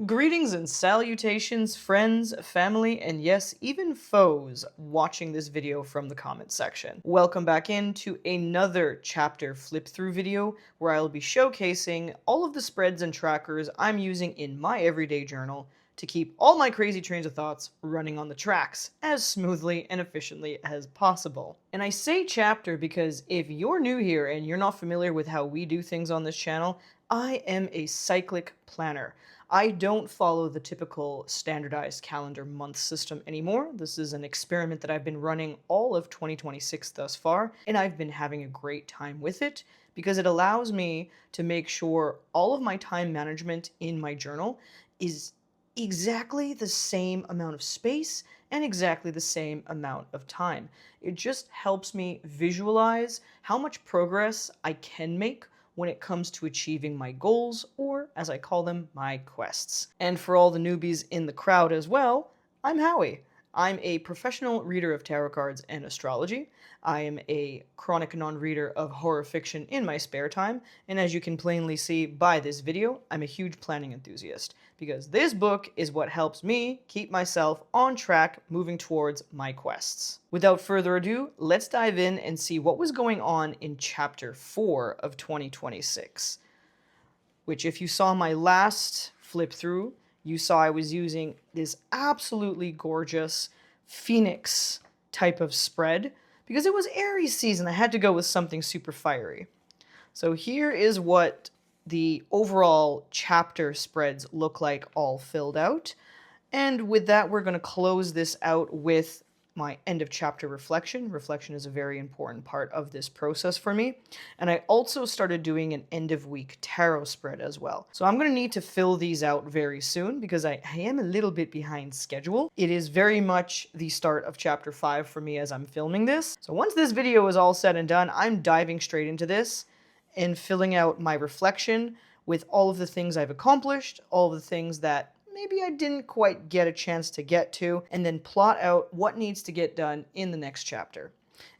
Greetings and salutations, friends, family, and yes, even foes watching this video from the comment section. Welcome back into another chapter flip-through video where I'll be showcasing all of the spreads and trackers I'm using in my everyday journal to keep all my crazy trains of thoughts running on the tracks as smoothly and efficiently as possible. And I say chapter because if you're new here and you're not familiar with how we do things on this channel, I am a cyclic planner. I don't follow the typical standardized calendar month system anymore. This is an experiment that I've been running all of 2026 thus far, and I've been having a great time with it because it allows me to make sure all of my time management in my journal is exactly the same amount of space and exactly the same amount of time. It just helps me visualize how much progress I can make when it comes to achieving my goals, or as I call them, my quests. And for all the newbies in the crowd as well, I'm Howie. I'm a professional reader of tarot cards and astrology. I am a chronic non-reader of horror fiction in my spare time, and as you can plainly see by this video, I'm a huge planning enthusiast, because this book is what helps me keep myself on track moving towards my quests. Without further ado, let's dive in and see what was going on in Chapter 4 of 2026, which if you saw my last flip through, you saw I was using this absolutely gorgeous Phoenix type of spread because it was Aries season. I had to go with something super fiery. So here is what the overall chapter spreads look like all filled out. And with that, we're going to close this out with my end of chapter reflection. Reflection is a very important part of this process for me. And I also started doing an end of week tarot spread as well. So I'm going to need to fill these out very soon because I am a little bit behind schedule. It is very much the start of chapter 5 for me as I'm filming this. So once this video is all said and done, I'm diving straight into this and filling out my reflection with all of the things I've accomplished, all of the things that maybe I didn't quite get a chance to get to, and then plot out what needs to get done in the next chapter.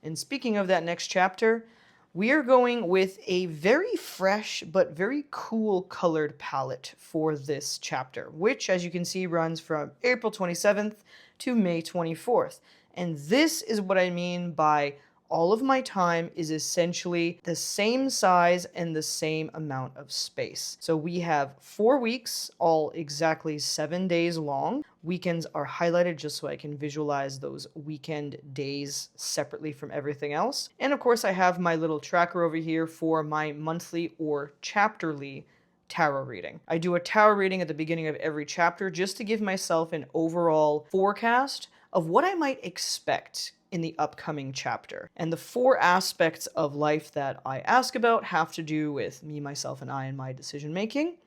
And speaking of that next chapter, we are going with a very fresh but very cool colored palette for this chapter, which, as you can see, runs from April 27th to May 24th. And this is what I mean by all of my time is essentially the same size and the same amount of space. So we have 4 weeks, all exactly 7 days long. Weekends are highlighted just so I can visualize those weekend days separately from everything else. And of course I have my little tracker over here for my monthly or chapterly tarot reading. I do a tarot reading at the beginning of every chapter just to give myself an overall forecast of what I might expect in the upcoming chapter. And the 4 aspects of life that I ask about have to do with me, myself, and I and my decision making,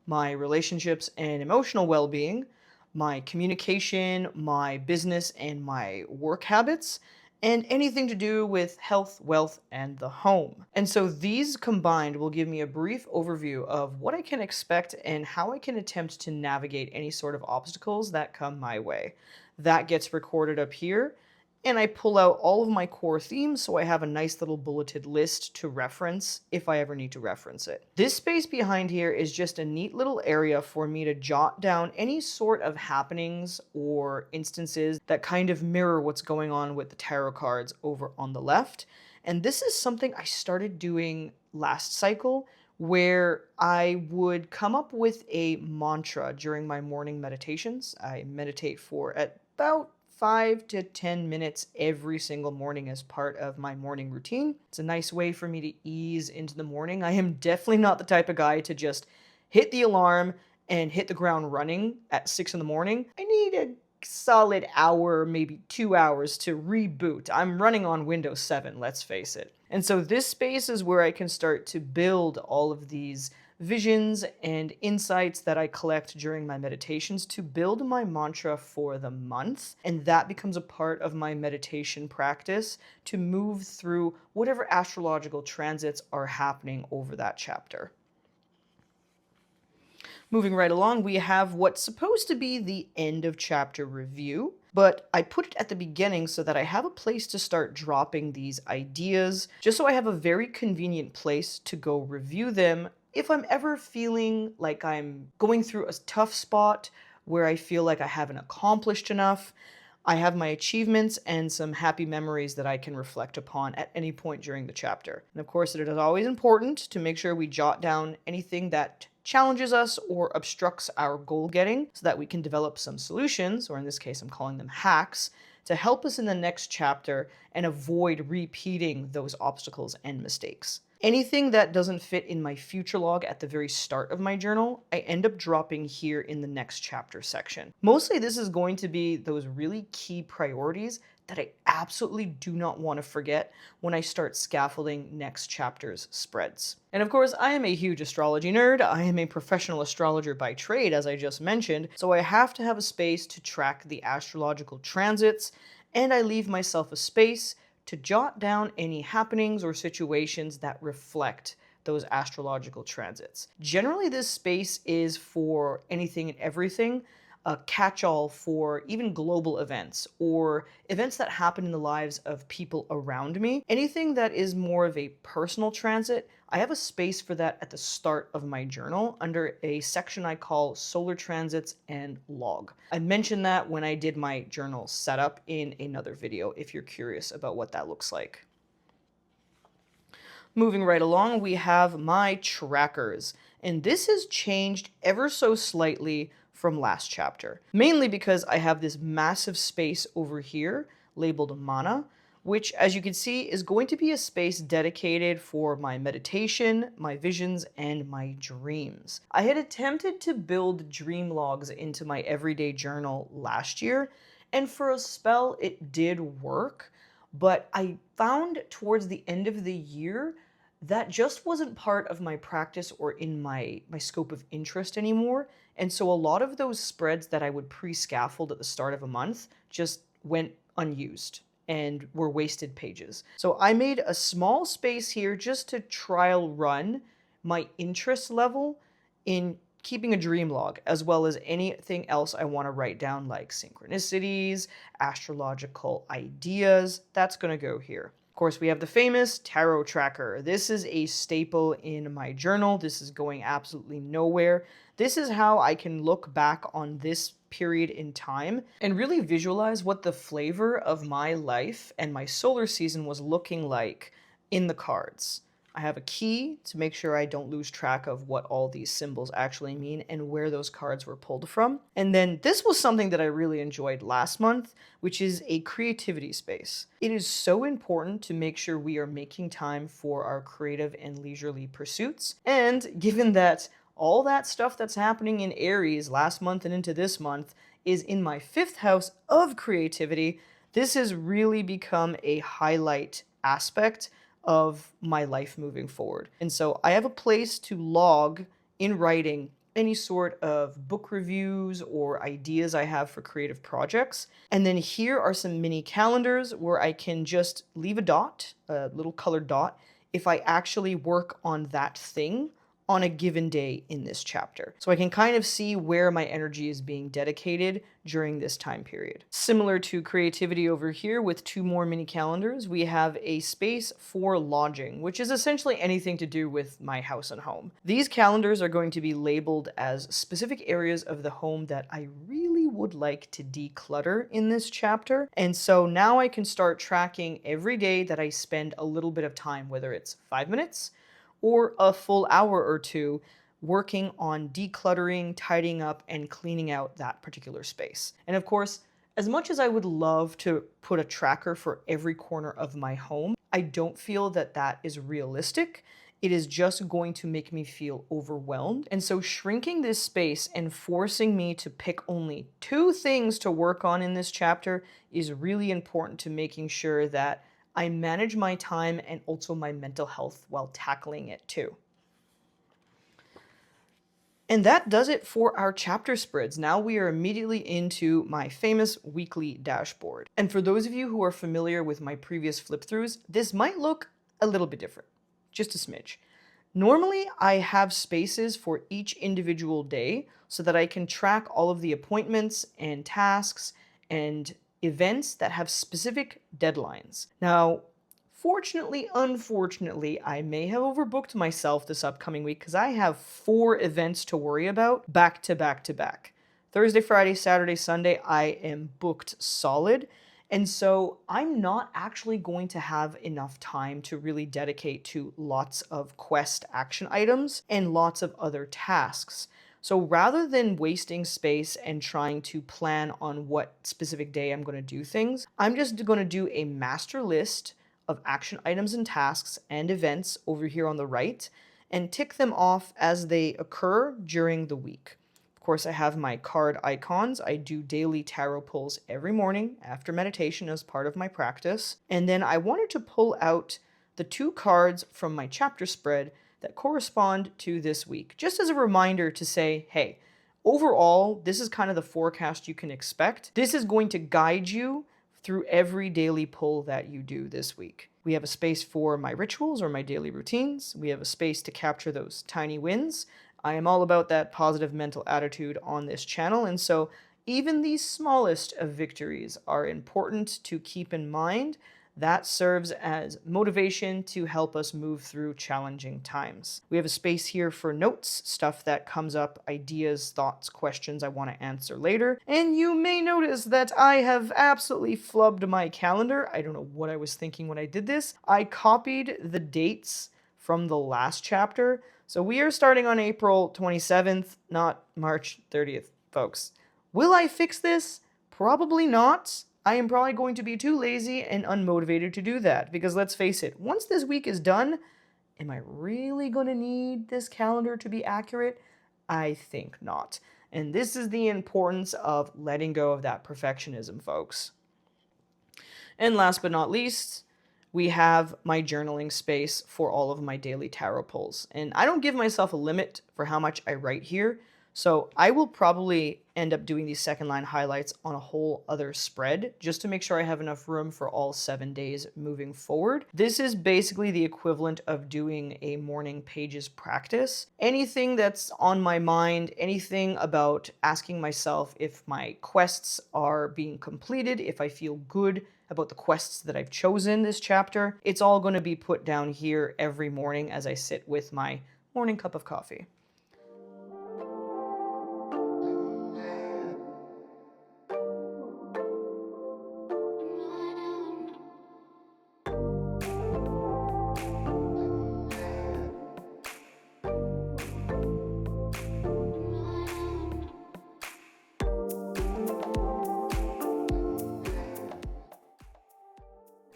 my relationships and emotional well-being, my communication, my business and my work habits, and anything to do with health, wealth, and the home. And so these combined will give me a brief overview of what I can expect and how I can attempt to navigate any sort of obstacles that come my way. That gets recorded up here, and I pull out all of my core themes so I have a nice little bulleted list to reference if I ever need to reference it. This space behind here is just a neat little area for me to jot down any sort of happenings or instances that kind of mirror what's going on with the tarot cards over on the left. And this is something I started doing last cycle, where I would come up with a mantra during my morning meditations. I meditate for about 5 to 10 minutes every single morning as part of my morning routine. It's a nice way for me to ease into the morning. I am definitely not the type of guy to just hit the alarm and hit the ground running at 6 in the morning. I need a solid hour, maybe 2 hours to reboot. I'm running on Windows 7, let's face it. And so this space is where I can start to build all of these visions and insights that I collect during my meditations to build my mantra for the month. And that becomes a part of my meditation practice to move through whatever astrological transits are happening over that chapter. Moving right along, we have what's supposed to be the end of chapter review, but I put it at the beginning so that I have a place to start dropping these ideas, just so I have a very convenient place to go review them if I'm ever feeling like I'm going through a tough spot where I feel like I haven't accomplished enough, I have my achievements and some happy memories that I can reflect upon at any point during the chapter. And of course, it is always important to make sure we jot down anything that challenges us or obstructs our goal getting so that we can develop some solutions, or in this case, I'm calling them hacks, to help us in the next chapter and avoid repeating those obstacles and mistakes. Anything that doesn't fit in my future log at the very start of my journal, I end up dropping here in the next chapter section. Mostly this is going to be those really key priorities that I absolutely do not want to forget when I start scaffolding next chapter's spreads. And of course, I am a huge astrology nerd. I am a professional astrologer by trade, as I just mentioned, so I have to have a space to track the astrological transits, and I leave myself a space to jot down any happenings or situations that reflect those astrological transits. Generally, this space is for anything and everything, a catch-all for even global events or events that happen in the lives of people around me. Anything that is more of a personal transit, I have a space for that at the start of my journal under a section I call Solar Transits and Log. I mentioned that when I did my journal setup in another video if you're curious about what that looks like. Moving right along, we have my trackers, and this has changed ever so slightly from last chapter, mainly because I have this massive space over here labeled Mana, which, as you can see, is going to be a space dedicated for my meditation, my visions, and my dreams. I had attempted to build dream logs into my everyday journal last year, and for a spell it did work, but I found towards the end of the year that just wasn't part of my practice or in my scope of interest anymore. And so a lot of those spreads that I would pre-scaffold at the start of a month just went unused and were wasted pages. So I made a small space here just to trial run my interest level in keeping a dream log, as well as anything else I want to write down, like synchronicities, astrological ideas. That's going to go here. Of course, we have the famous tarot tracker. This is a staple in my journal. This is going absolutely nowhere. This is how I can look back on this period in time and really visualize what the flavor of my life and my solar season was looking like in the cards. I have a key to make sure I don't lose track of what all these symbols actually mean and where those cards were pulled from. And then this was something that I really enjoyed last month, which is a creativity space. It is so important to make sure we are making time for our creative and leisurely pursuits. And given that all that stuff that's happening in Aries last month and into this month is in my 5th house of creativity, this has really become a highlight aspect of my life moving forward. And so I have a place to log in writing any sort of book reviews or ideas I have for creative projects. And then here are some mini calendars where I can just leave a dot, a little colored dot, if I actually work on that thing on a given day in this chapter. So I can kind of see where my energy is being dedicated during this time period. Similar to creativity over here with 2 more mini calendars, we have a space for lodging, which is essentially anything to do with my house and home. These calendars are going to be labeled as specific areas of the home that I really would like to declutter in this chapter. And so now I can start tracking every day that I spend a little bit of time, whether it's 5 minutes, or a full hour or 2 working on decluttering, tidying up, and cleaning out that particular space. And of course, as much as I would love to put a tracker for every corner of my home, I don't feel that that is realistic. It is just going to make me feel overwhelmed. And so shrinking this space and forcing me to pick only 2 things to work on in this chapter is really important to making sure that I manage my time and also my mental health while tackling it too. And that does it for our chapter spreads. Now we are immediately into my famous weekly dashboard. And for those of you who are familiar with my previous flip throughs, this might look a little bit different, just a smidge. Normally, I have spaces for each individual day so that I can track all of the appointments and tasks and events that have specific deadlines. Now, Fortunately, unfortunately, I may have overbooked myself this upcoming week because I have 4 events to worry about back to back to back. Thursday, Friday, Saturday, Sunday, I am booked solid. And so I'm not actually going to have enough time to really dedicate to lots of quest action items and lots of other tasks. So rather than wasting space and trying to plan on what specific day I'm going to do things, I'm just going to do a master list of action items and tasks and events over here on the right and tick them off as they occur during the week. Of course, I have my card icons. I do daily tarot pulls every morning after meditation as part of my practice. And then I wanted to pull out the 2 cards from my chapter spread that correspond to this week, just as a reminder to say, hey, overall, this is kind of the forecast you can expect. This is going to guide you through every daily pull that you do this week. We have a space for my rituals or my daily routines. We have a space to capture those tiny wins. I am all about that positive mental attitude on this channel, and so even the smallest of victories are important to keep in mind. That serves as motivation to help us move through challenging times. We have a space here for notes, stuff that comes up, ideas, thoughts, questions I want to answer later. And you may notice that I have absolutely flubbed my calendar. I don't know what I was thinking when I did this. I copied the dates from the last chapter. So we are starting on April 27th, not March 30th, folks. Will I fix this? Probably not. I am probably going to be too lazy and unmotivated to do that, because let's face it, once this week is done, am I really going to need this calendar to be accurate? I think not. And this is the importance of letting go of that perfectionism, folks. And last but not least, we have my journaling space for all of my daily tarot pulls. And I don't give myself a limit for how much I write here, so I will probably end up doing these second line highlights on a whole other spread just to make sure I have enough room for all 7 days moving forward. This is basically the equivalent of doing a morning pages practice. Anything that's on my mind, anything about asking myself if my quests are being completed, if I feel good about the quests that I've chosen this chapter, it's all going to be put down here every morning as I sit with my morning cup of coffee.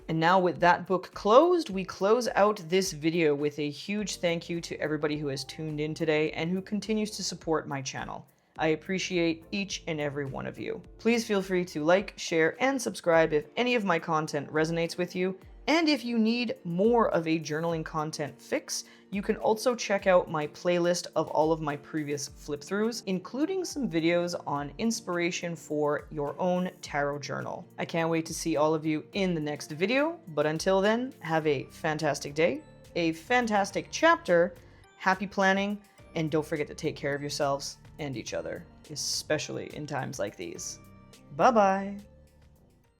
And now with that book closed, we close out this video with a huge thank you to everybody who has tuned in today and who continues to support my channel. I appreciate each and every one of you. Please feel free to like, share, and subscribe if any of my content resonates with you. And if you need more of a journaling content fix, you can also check out my playlist of all of my previous flip-throughs, including some videos on inspiration for your own tarot journal. I can't wait to see all of you in the next video, but until then, have a fantastic day, a fantastic chapter, happy planning, and don't forget to take care of yourselves and each other, especially in times like these. Bye-bye!